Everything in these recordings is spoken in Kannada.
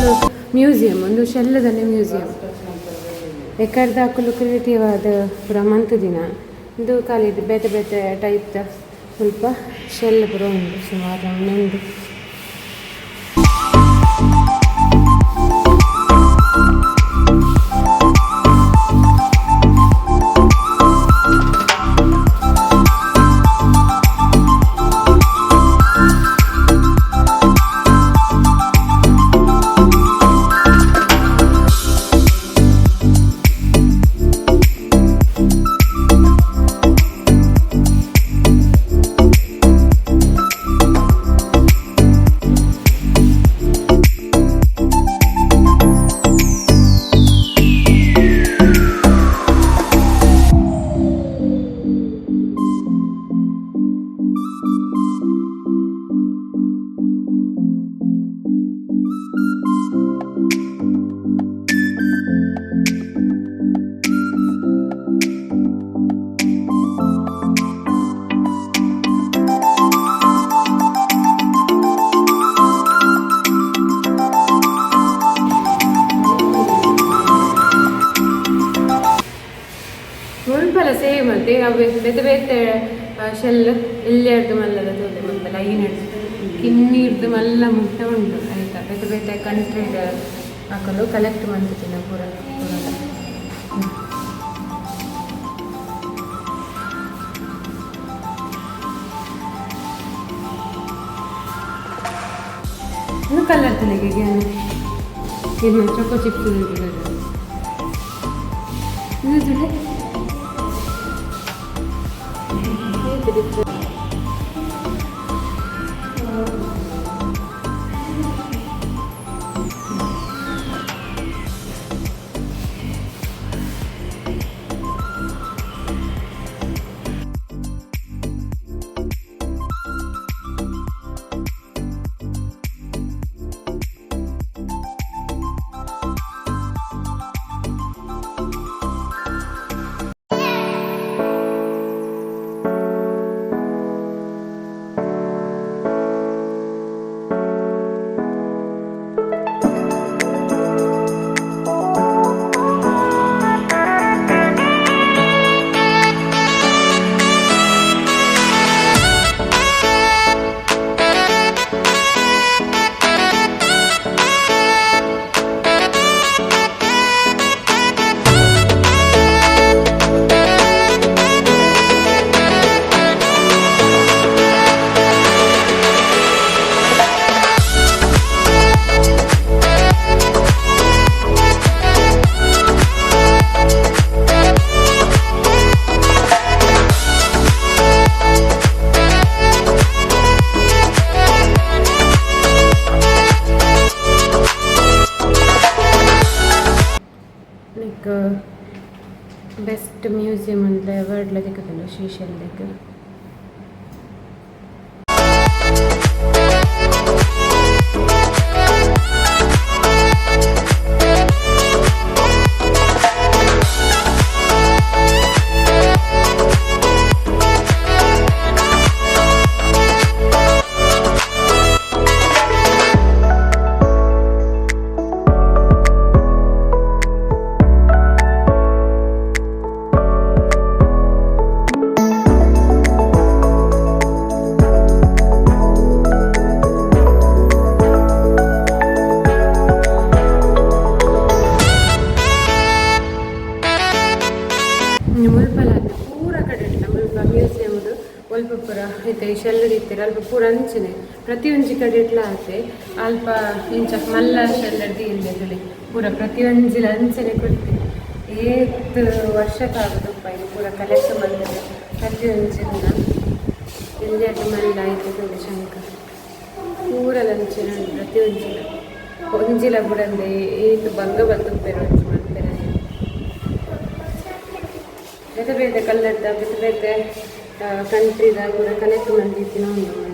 ಫುಲ್ಲು ಮ್ಯೂಸಿಯಂ, ಒಂದು ಶೆಲ್ಲದನೆ ಮ್ಯೂಸಿಯಂ. ಎಕರ್ದಾಕಲು ಕ್ರಿಯೇಟಿವ್ ಆದ ಪೂರ ಮಂತ್ ದಿನ ಇದು ಕಾಲಿದ್ದು ಬೇತೆ ಬೇತೆ ಟೈಪ್ ಸ್ವಲ್ಪ ಶೆಲ್ ಪೂರ ಉಂಟು ಸುಮಾರು ಉಂಟು. ಸೇಮ್ ಅಂತೆ ಅವು ಬೇತೆ ಬೇತೆ ಶೆಲ್ ಎಲ್ಲಿ ಹಿಡ್ದು ಮಲ್ಲದ ತೋದೆ ಮತ್ತೆ ಲೈನ್ ಹಿಡ್ದು ಕಿನ್ನಿ ಹಿಡ್ದು ಮಲ್ಲ ಮುಟ್ಟ ಉಂಟು ಆಯ್ತಾ. ಬೇತೆ ಬೇತೆ ಕಂಟ್ರಿದ ಹಾಕಲು ಕಲೆಕ್ಟ್ ಮಾಡ್ತೀನಿ ಪೂರ ಇನ್ನು ಕಲರ್ ತಲೆಗೆ ಏನು ಚೊಕೋ ಚಿಪ್ಸ್ ಬೆಸ್ಟ್ ಮ್ಯೂಸಿಯಂ ಅಂತ ವರ್ಡ್ಲ ದಿಕ್ಕದಲ್ಲ ಶ್ರೀಶೈಲ ದಿಕ್ಕ. ಪೂರ ಐತೆ ಶೆಲ್ಲಡ್ ಇತ್ತೀರ ಅಲ್ಪ ಪೂರ ಅಂಚನೆ ಪ್ರತಿಯೊಂಜಿ ಕಡೆ ಇಟ್ಲ ಆತೆ ಅಲ್ಪ ಇಂಚ ಮಲ್ಲ ಶೆಲ್ಲಡ್ದು ಇಲ್ಲದಲ್ಲಿ ಪೂರ ಪ್ರತಿಯೊಂಜಿಲ ಅಂಚನೆ ಕೊಡ್ತೀನಿ. ಏತ್ ವರ್ಷಕ್ಕಾಗೋದಪ್ಪ ಇದು ಪೂರ ಕಲೆಕ್ಟ್ ಮಾಡಿದ್ರೆ ಪ್ರತಿಯೊಂಜಿನ ಇಲ್ಲಿ ಅದು ಮಲ್ಲ ಆಯ್ತು ನೋಡಿ ಶಂಕ ಪೂರ ಅಂಚನೆ ಉಂಟು ಪ್ರತಿಯೊಂಜಿಲ ಒಂಜಿಲ ಬಿಡಂದೆ ಏತು ಭಂಗ ಬರ್ತುಪ್ಪೇರು ಮಾಡ್ತಾರೆ. ಬೇತೆ ಬೇತೆ ಕಲ್ಲಡ್ದ ಬೇತೆ ಬೇತೆ ಕಂಟ್ರಿದ ಕೂಡ ಕಲೆಕ್ಟ್ ಮಾಡಿದ್ದೀನಿ ಒಂದು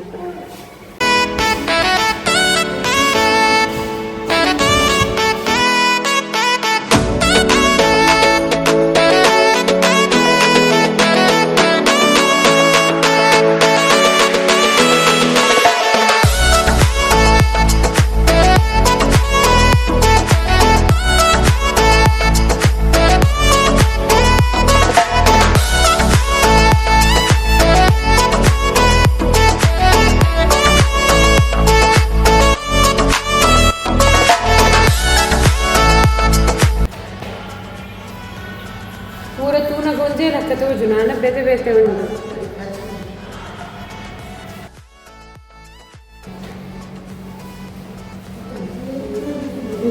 ಬೇತೆ ಬೇತೆ ಉಂಟು.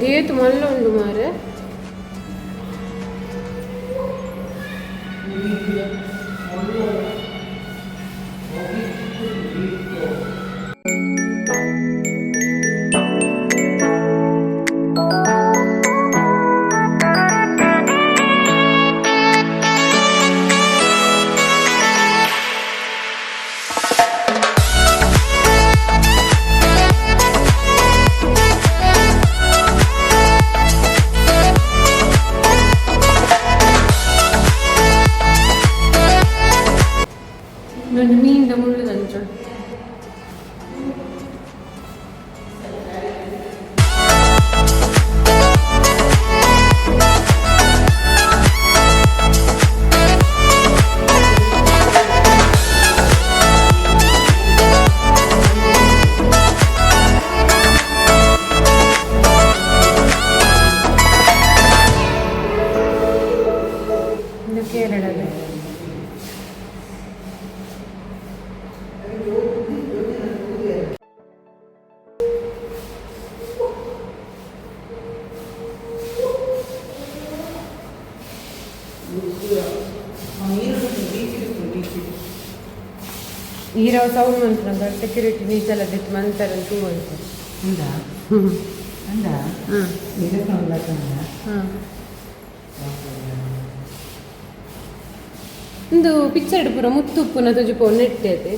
ಗೇಟ್ ಮಲ್ಲ ಉಂಡು ಮಾರೆ. ಮೀನಿಂದ ಮುಳ್ಳು ತಂಚು ಇದು ಕೇರಳದ. ಈರವ ಸೌಂಡ್ ಮಂತ್ರ ಸೆಕ್ಯೂರಿಟಿ ನೀಚೆಲ್ಲ ದಿತ್ತು ಮಂತರ ತುಂಬ ಒಂದು ಪಿಕ್ಚರ್ ಪೂರ ಮುತ್ತು ಉಪ್ಪುನ ತುಜುಪೋ ನೆಟ್ಟೈತೆ.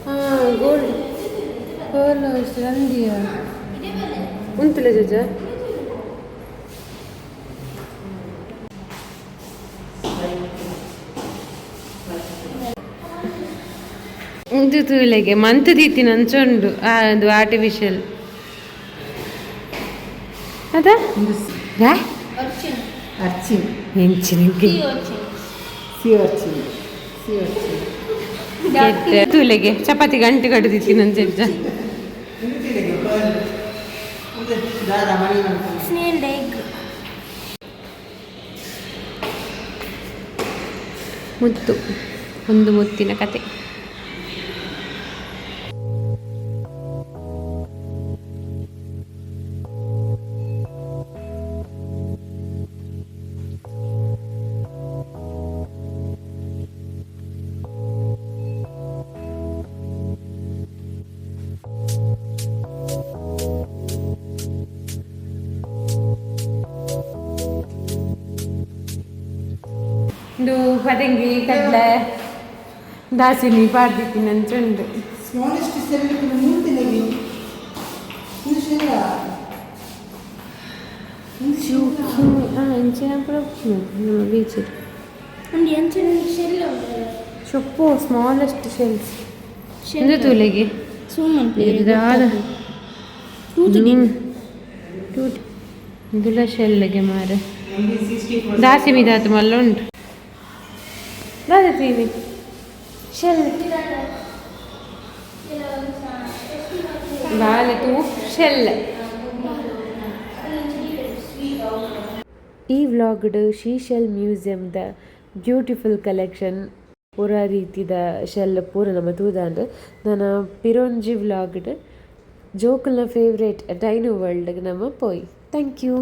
ಹಾಂ ಗೋಲ್ಡ್ ಪರ್ಲ್ ನಂದಿಯ ಉಂತಲ ಜಜ ಇದು ತೂಲೆಗೆ ಮಂತ್ ದೀತಿ ನಂಚುಂಡು ಅದು ಆರ್ಟಿಫಿಷಿಯಲ್ ಅದ ತೂಲೆಗೆ ಚಪಾತಿ ಗಂಟೆ ಕಡ್ದಿತ್ತಿ ನನ್ನ ಜಜ್ಜ ಮುತ್ತು ಒಂದು ಮುತ್ತಿನ ಕತೆ. ಇದು ಪದಂಗಿ ಕಡಲೆ ದಾಸಿನಿ ಪಾಡ್ದಿತ್ತಿ ನಂಚುಂಡು ಅಂಚಿನ ಬೀಚ್ ಸೊಪ್ಪು ಸ್ಮಾಲೆಸ್ಟ್ ಶೆಲ್ಸ್ ಇದು ತೂಲೆಗೆ ಇದುಲ ಶೆಲ್ಗೆ ಮಾರ ದಾಸಿ ಮಿದಾತು ಮಲ್ಲ ಉಂಟು ದಾದೀನಿ ಶೆಲ್ ಬಾಲೆ ತೂ ಶೆಲ್. ಈ ವ್ಲಾಗ್ಡ್ ಶೀಶೆಲ್ ಮ್ಯೂಸಿಯಮ್ದ ಬ್ಯೂಟಿಫುಲ್ ಕಲೆಕ್ಷನ್ ಪೂರ ರೀತಿದ ಶೆಲ್ ಪೂರ ನಮ್ಮ ತೂದಾಂಡ್ ನನ್ನ ಪಿರೊಂಜಿ ವ್ಲಾಗ್ಡ್ ಜೋಕಲ್ನ ಫೇವ್ರೇಟ್ ಡೈನೋ ವರ್ಲ್ಡ್ಗೆ ನಮ್ಮ ಪೋಯ್. Thank you.